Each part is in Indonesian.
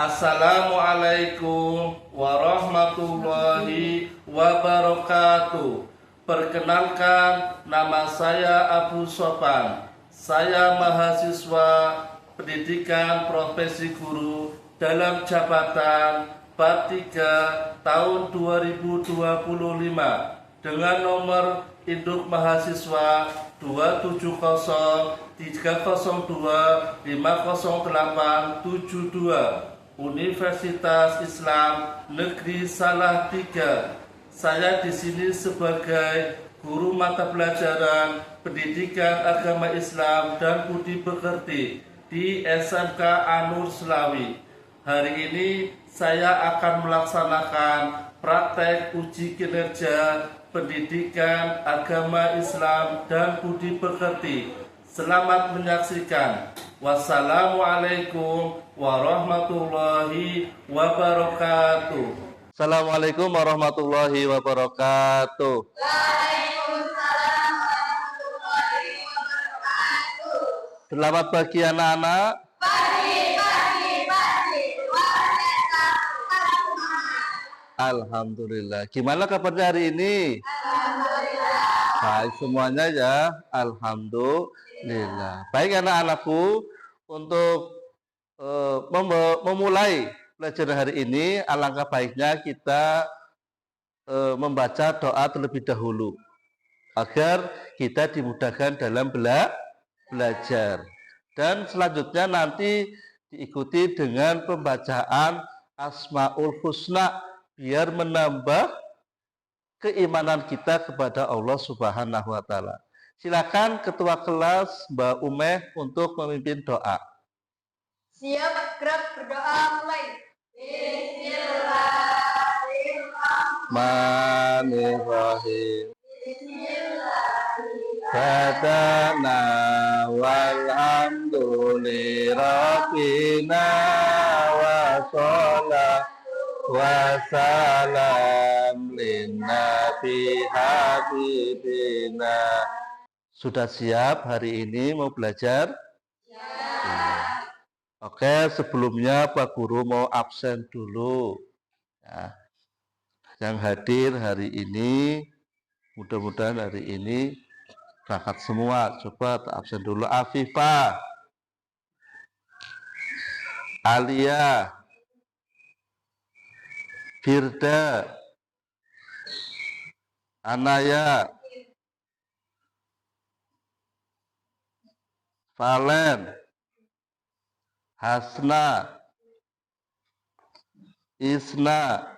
Assalamualaikum warahmatullahi wabarakatuh. Perkenalkan, nama saya Abu Sofan. Saya mahasiswa pendidikan profesi guru dalam jabatan bab 3 tahun 2025 dengan nomor induk mahasiswa 2702302500872 Universitas Islam Negeri Salatiga. Saya di sini sebagai guru mata pelajaran Pendidikan Agama Islam dan Budi Pekerti di SMK Anur Selawi. Hari ini saya akan melaksanakan praktek uji kinerja Pendidikan Agama Islam dan Budi Pekerti. Selamat menyaksikan. Wassalamualaikum warahmatullahi wabarakatuh. Assalamualaikum warahmatullahi wabarakatuh. Waalaikumsalam warahmatullahi wabarakatuh. Selamat pagi anak-anak. Pagi. Luar biasa. Alhamdulillah. Gimana kabarnya hari ini? Alhamdulillah. Baik semuanya ya. Alhamdulillah. Baik anak-anakku, untuk memulai pelajaran hari ini, alangkah baiknya kita membaca doa terlebih dahulu agar kita dimudahkan dalam belajar. Dan selanjutnya nanti diikuti dengan pembacaan Asmaul Husna biar menambah keimanan kita kepada Allah Subhanahu wa taala. Silakan Ketua Kelas Mbak Umeh untuk memimpin doa. Siap, gerak, berdoa, mulai. Bismillahirrahmanirrahim. Bismillahirrahmanirrahim. Badana walhamdulillahirrahmanirrahim wa sholat wa salam linnabi habibina. Sudah siap hari ini mau belajar? Ya. Oke, sebelumnya Pak Guru mau absen dulu. Ya. Yang hadir hari ini, mudah-mudahan hari ini berangkat semua. Coba absen dulu. Afifah, Alia, Firda, Anaya, Valen, Hasna, Isna,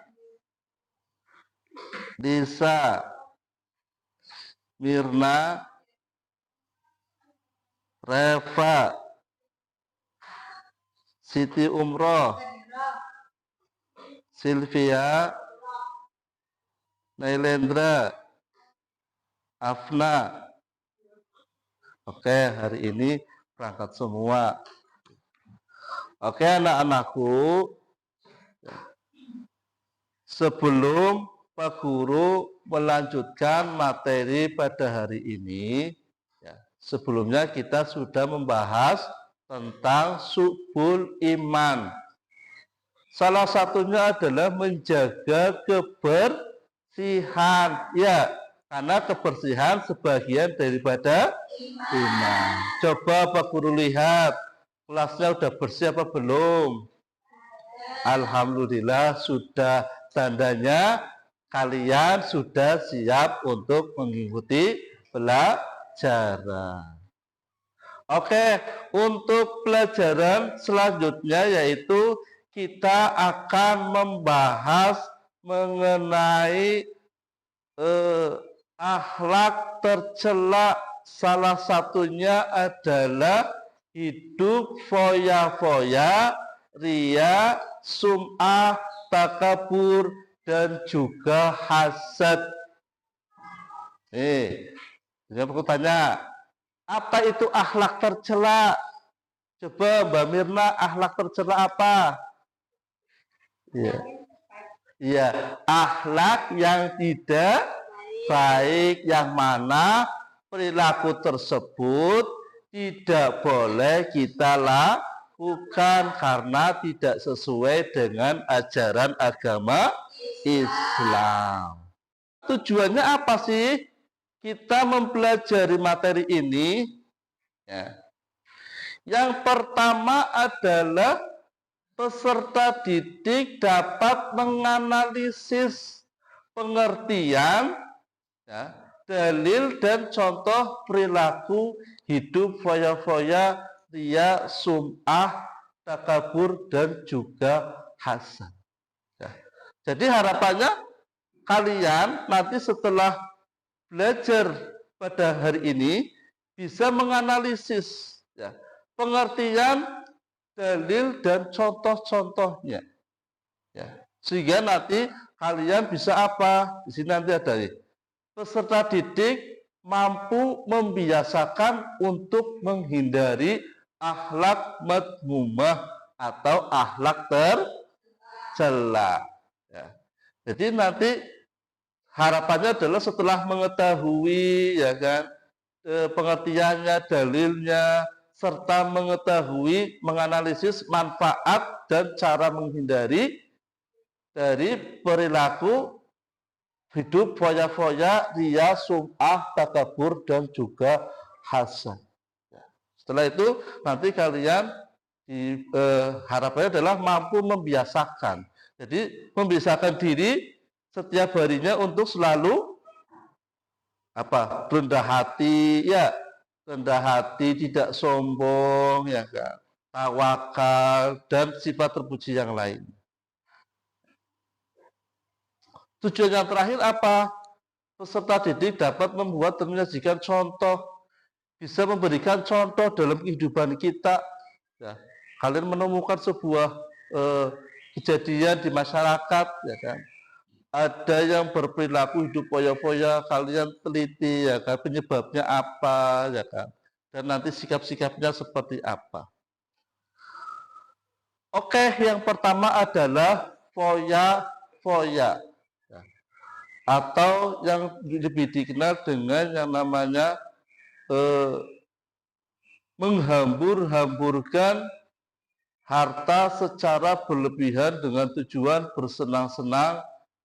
Lisa, Mirna, Reva, Siti Umroh, Sylvia, Nailendra, Afna. Oke, hari ini berangkat semua. Oke anak-anakku, sebelum Pak Guru melanjutkan materi pada hari ini, sebelumnya kita sudah membahas tentang subul iman. Salah satunya adalah menjaga kebersihan. Ya, karena kebersihan sebagian daripada iman. Coba Pak Guru lihat, kelasnya udah bersih apa belum? Alhamdulillah sudah, tandanya kalian sudah siap untuk mengikuti pelajaran. Oke, untuk pelajaran selanjutnya yaitu kita akan membahas mengenai akhlak tercela. Salah satunya adalah hidup foya-foya, ria, sum'ah, takabur, dan juga hasad. Jangan aku tanya, apa itu akhlak tercela? Coba Mbak Mirna, akhlak tercela apa? Iya, akhlak yang tidak baik, yang mana perilaku tersebut tidak boleh kita Bukan, karena tidak sesuai dengan ajaran agama Islam. Tujuannya apa sih kita mempelajari materi ini? Ya. Yang pertama adalah peserta didik dapat menganalisis pengertian, ya, dalil dan contoh perilaku hidup foya-foya, riya, sum'ah, takabur, dan juga hasan. Ya. Jadi harapannya kalian nanti setelah belajar pada hari ini bisa menganalisis, ya, pengertian, dalil, dan contoh-contohnya. Ya. Sehingga nanti kalian bisa apa? Di sini nanti ada nih. Peserta didik mampu membiasakan untuk menghindari akhlak madmumah atau akhlak tercela. Ya. Jadi nanti harapannya adalah setelah mengetahui, ya kan, pengertiannya, dalilnya, serta mengetahui, menganalisis manfaat dan cara menghindari dari perilaku hidup foya-foya, riya, sum'ah, takabur, dan juga hasan. Setelah itu nanti kalian harapannya adalah mampu membiasakan. Jadi membiasakan diri setiap harinya untuk selalu rendah hati, ya, rendah hati, tidak sombong, ya kan, tawakal, dan sifat terpuji yang lain. Tujuan yang terakhir apa? Peserta didik dapat membuat dan menyajikan contoh, bisa memberikan contoh dalam kehidupan kita. Ya, kalian menemukan sebuah kejadian di masyarakat, ya kan? Ada yang berperilaku hidup foya-foya, kalian teliti, ya kan, penyebabnya apa, ya kan? Dan nanti sikap-sikapnya seperti apa. Oke, yang pertama adalah foya-foya. Atau yang lebih dikenal dengan yang namanya menghambur-hamburkan harta secara berlebihan dengan tujuan bersenang-senang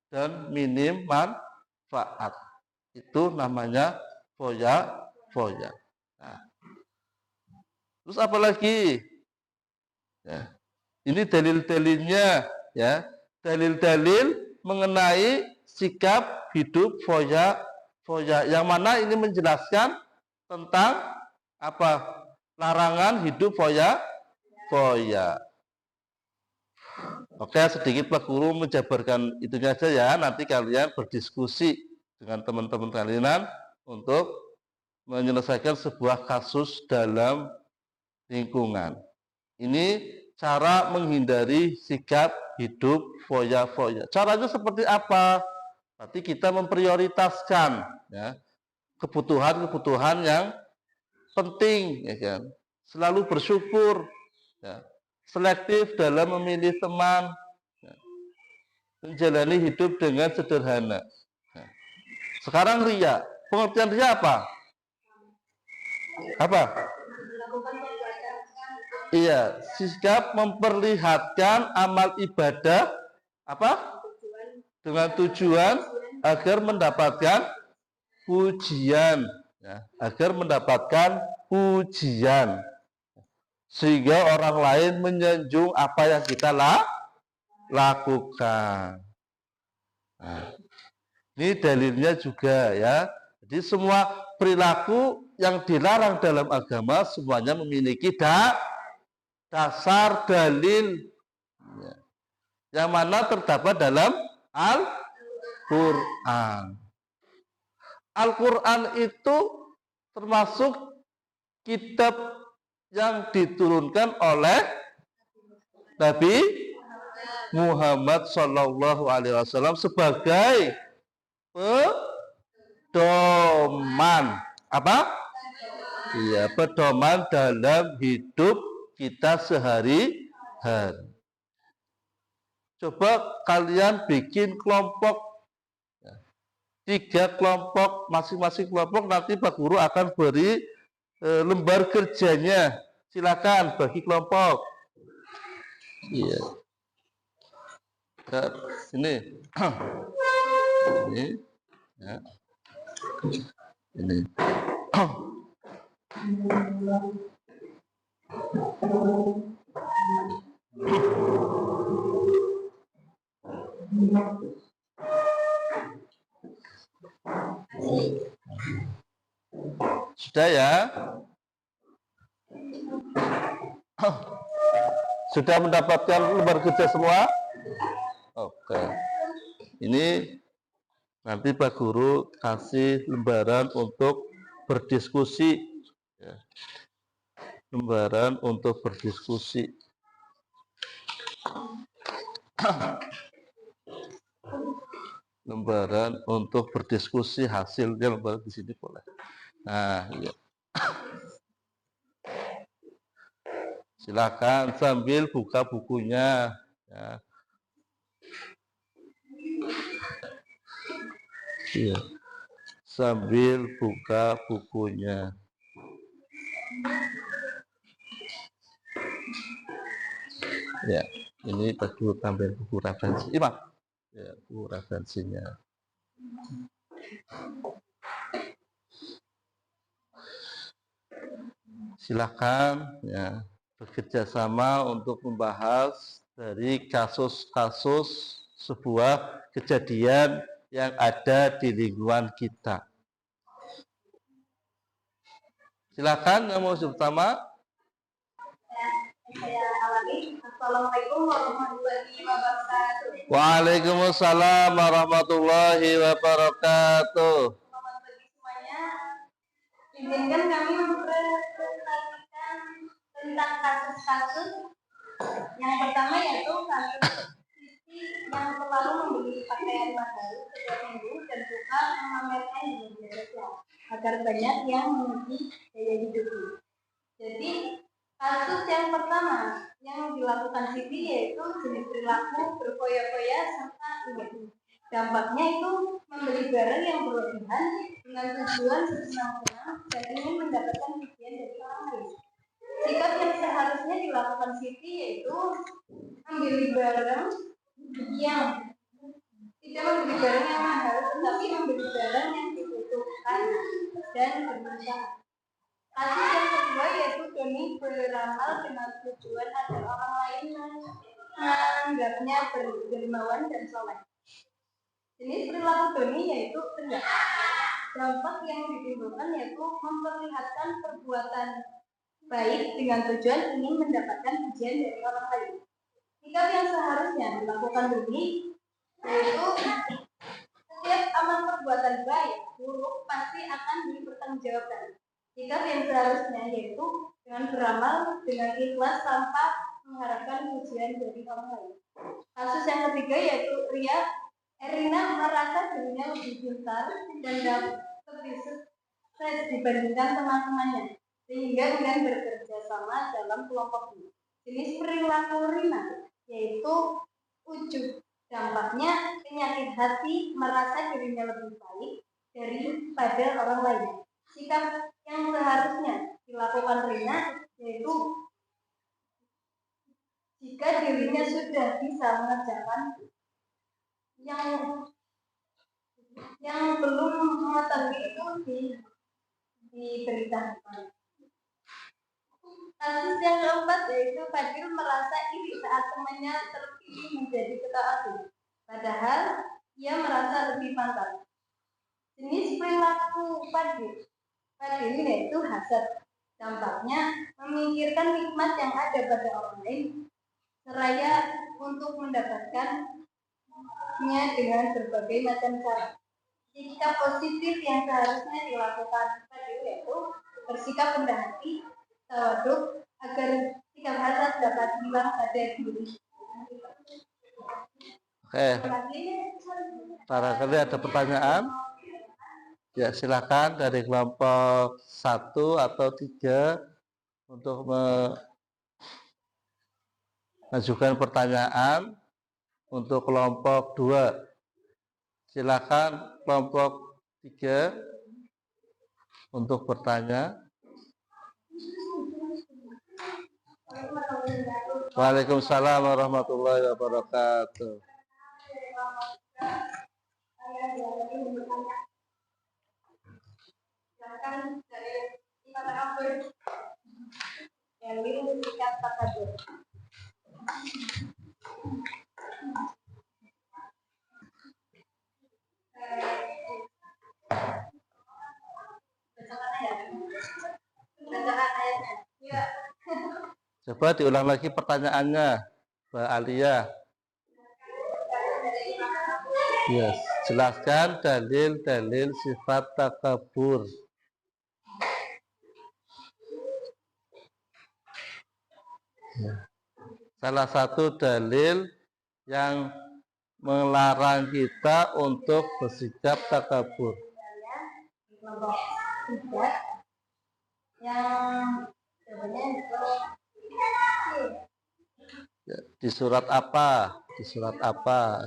dan minim manfaat. Itu namanya foya-foya. Nah. Terus apa lagi? Ya. Ini dalil-dalilnya, ya. Dalil-dalil mengenai sikap hidup foya-foya, yang mana ini menjelaskan tentang apa? Larangan hidup foya-foya. Oke, sedikit Pak Guru menjabarkan itunya aja ya. Nanti kalian berdiskusi dengan teman-teman kalian untuk menyelesaikan sebuah kasus dalam lingkungan. Ini cara menghindari sikap hidup foya-foya. Caranya seperti apa? Berarti kita memprioritaskan, ya, kebutuhan-kebutuhan yang penting, ya kan? Selalu bersyukur, ya, selektif dalam memilih teman, ya, menjalani hidup dengan sederhana. Ya. Sekarang riya, pengertian riya apa? Apa? Iya, sikap memperlihatkan amal ibadah apa? Dengan tujuan agar mendapatkan pujian, ya, agar mendapatkan pujian, sehingga orang lain menyanjung apa yang kita lakukan. Nah, ini dalilnya juga, ya. Jadi semua perilaku yang dilarang dalam agama semuanya memiliki dasar dalil, ya, yang mana terdapat dalam Al-Quran. Al-Quran itu termasuk kitab yang diturunkan oleh Nabi Muhammad SAW sebagai pedoman. Apa? Iya, pedoman dalam hidup kita sehari-hari. Coba kalian bikin kelompok, 3 kelompok, masing-masing kelompok nanti Pak Guru akan beri lembar kerjanya. Silakan bagi kelompok. Iya. Ke sini. Ini. Ya. Ini. Sudah ya? Sudah mendapatkan lembar kerja semua? Oke. Ini nanti Pak Guru kasih lembaran untuk berdiskusi. Ya. Lembaran untuk berdiskusi. Lembaran untuk berdiskusi, hasilnya lembaran di sini boleh. Nah, ya. Silakan sambil buka bukunya. Ya. Iya. Sambil buka bukunya. Ya, ini perlu tambahin buku referensi. Imam. Ya, buku referensinya. Silakan ya bekerja sama untuk membahas dari kasus-kasus sebuah kejadian yang ada di lingkungan kita. Silakan yang mau pertama. Saya alami. Assalamualaikum warahmatullahi wabarakatuh. Waalaikumsalam warahmatullahi wabarakatuh. Selamat pagi semuanya. Izinkan kami mempresentasikan tentang kasus-kasus. Yang pertama yaitu kasus Siti yang selalu membeli pakaian mahal setiap minggu dan suka memamerkan di media sosial agar banyak yang mengerti gaya hidupnya. Jadi kasus yang pertama yang dilakukan Siti yaitu jenis perilaku berfoya-foya serta unik. Dampaknya itu membeli barang yang berlebihan dengan tujuan bersenang-senang dan ingin mendapatkan pujian dari orang lain. Sikap yang seharusnya dilakukan Siti yaitu membeli barang yang tidak membeli barang yang mahal, tetapi membeli barang yang dibutuhkan dan bermanfaat. Kasus yang kedua yaitu Doni beramal dengan tujuan agar orang lain menganggapnya berdermawan dan soleh. Jenis perilaku Doni yaitu rendah. Dampak yang ditimbulkan yaitu memperlihatkan perbuatan baik dengan tujuan ingin mendapatkan pujian dari orang lain. Sikap yang seharusnya dilakukan Doni yaitu setiap amal perbuatan baik buruk pasti akan dipertanggungjawabkan. Sikap yang seharusnya yaitu dengan beramal dengan ikhlas tanpa mengharapkan pujian dari orang lain. Kasus yang ketiga yaitu Ria. Erina merasa dirinya lebih pintar dan lebih sukses dibandingkan teman-temannya, sehingga dengan bekerja sama dalam kelompok ini. Jenis perilaku Rina yaitu ujub. Dampaknya penyakit hati merasa dirinya lebih baik daripada orang lain. Sikap yang seharusnya dilakukan Rina yaitu jika dirinya sudah bisa mengerjakan yang belum mengetahui itu diberitahukan. Kasus yang keempat yaitu Fadil merasa iri saat temannya terpilih menjadi ketua OSIS, padahal ia merasa lebih pantas. Jenis perilaku Fadil yaitu hasad. Dampaknya memikirkan nikmat yang ada pada orang lain seraya untuk mendapatkannya dengan berbagai macam cara. Sikap positif yang seharusnya dilakukan Fadil yaitu bersikap rendah hati, tawaduk, agar sikap hasad dapat hilang pada diri. Oke. Barangkali ada pertanyaan? Ya, silakan dari kelompok 1 atau 3 untuk mengajukan pertanyaan. Untuk kelompok 2, silakan kelompok 3 untuk bertanya. Waalaikumsalam warahmatullahi wabarakatuh. Silakan dari sifat takabur. Dalil sifat takabur. Bacaan ayatnya. Ya. Coba diulang lagi pertanyaannya, Mbak Alia. Yes, jelaskan dalil-dalil sifat takabur. Ya. Salah satu dalil yang melarang kita untuk bersikap takabur. Kelompok 3 yang sebenarnya Ya, di surat apa? Di surat apa?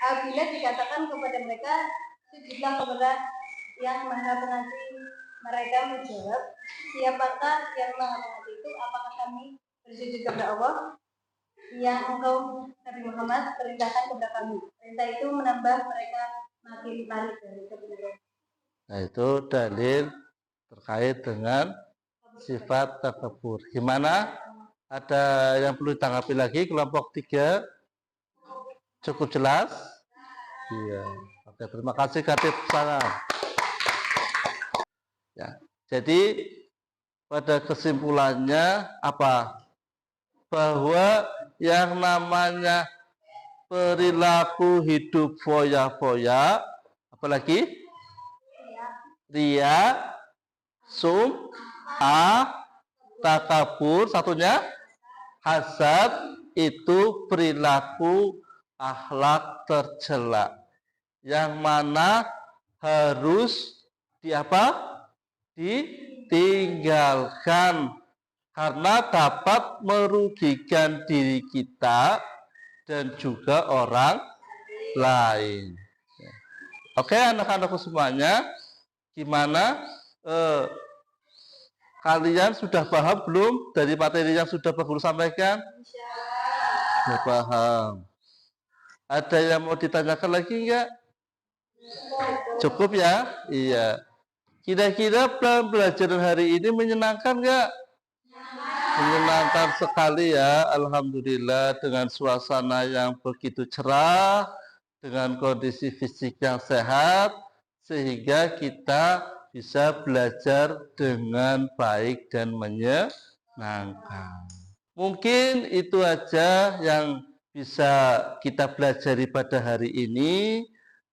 Apabila dikatakan kepada mereka sujudlah kepada yang maha pengasih, mereka menjawab, siapakah yang maha pengasih itu? Apakah kami bersujud kepada Allah yang engkau Nabi Muhammad perintahkan kepada kami? Perintah itu menambah mereka makin tarik dari kebenaran. Nah, itu dalil terkait dengan sifat takabur. Gimana? Ada yang perlu ditanggapi lagi? Kelompok 3 cukup jelas? Iya. Oke, terima kasih Katib Salam. Ya. Jadi pada kesimpulannya apa? Bahwa yang namanya perilaku hidup foya-foya, apalagi ria, takabur, satunya hasad, itu perilaku akhlak tercela yang mana harus ditinggalkan karena dapat merugikan diri kita dan juga orang lain. Oke, anak-anakku semuanya, gimana? Kalian sudah paham belum dari materi yang sudah Pak Guru sampaikan? Sudah paham. Ada yang mau ditanyakan lagi enggak? Cukup ya? Iya. Kira-kira pembelajaran hari ini menyenangkan enggak? Menyenangkan sekali ya. Alhamdulillah, dengan suasana yang begitu cerah, dengan kondisi fisik yang sehat, sehingga kita bisa belajar dengan baik dan menyenangkan. Mungkin itu aja yang bisa kita pelajari pada hari ini.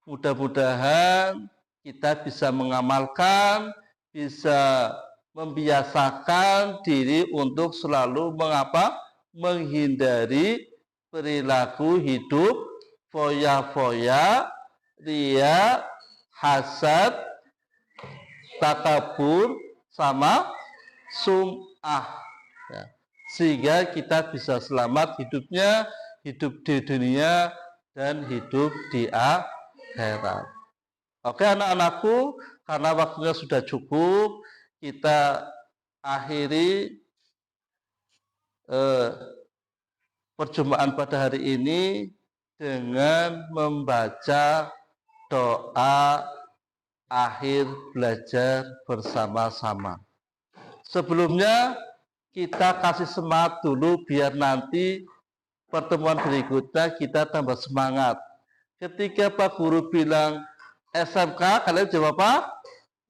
Mudah-mudahan kita bisa mengamalkan, bisa membiasakan diri untuk selalu menghindari perilaku hidup foya-foya, ria, hasad, takabur, sama sum'ah. Ya. Sehingga kita bisa selamat hidupnya, hidup di dunia, dan hidup di akhirat. Oke anak-anakku, karena waktunya sudah cukup, kita akhiri perjumpaan pada hari ini dengan membaca doa akhir belajar bersama-sama. Sebelumnya kita kasih semangat dulu biar nanti pertemuan berikutnya kita tambah semangat. Ketika Pak Guru bilang SMK, kalian jawab apa?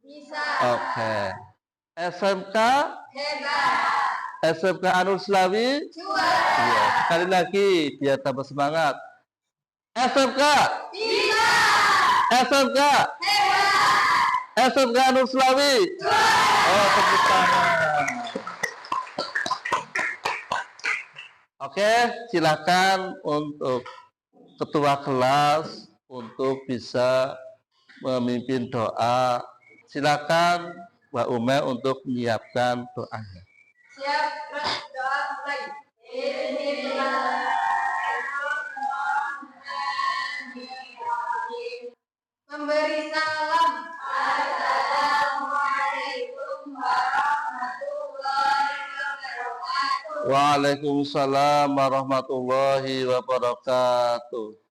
Bisa. Oke. SMK? Hebat. SMK Anur Slawi? Juara. Iya. Sekali lagi biar tambah semangat. SMK? Bisa. SMK? Hebat. SMK Anur Slawi? Juara. Oh, tepuk tangan. Oke, silakan untuk ketua kelas untuk bisa memimpin doa. Silakan Mbak Ume untuk menyiapkan doanya. Siap, doa mulai. Bismillahirrahmanirrahim. Memberi salam Waalaikumsalam warahmatullahi wabarakatuh.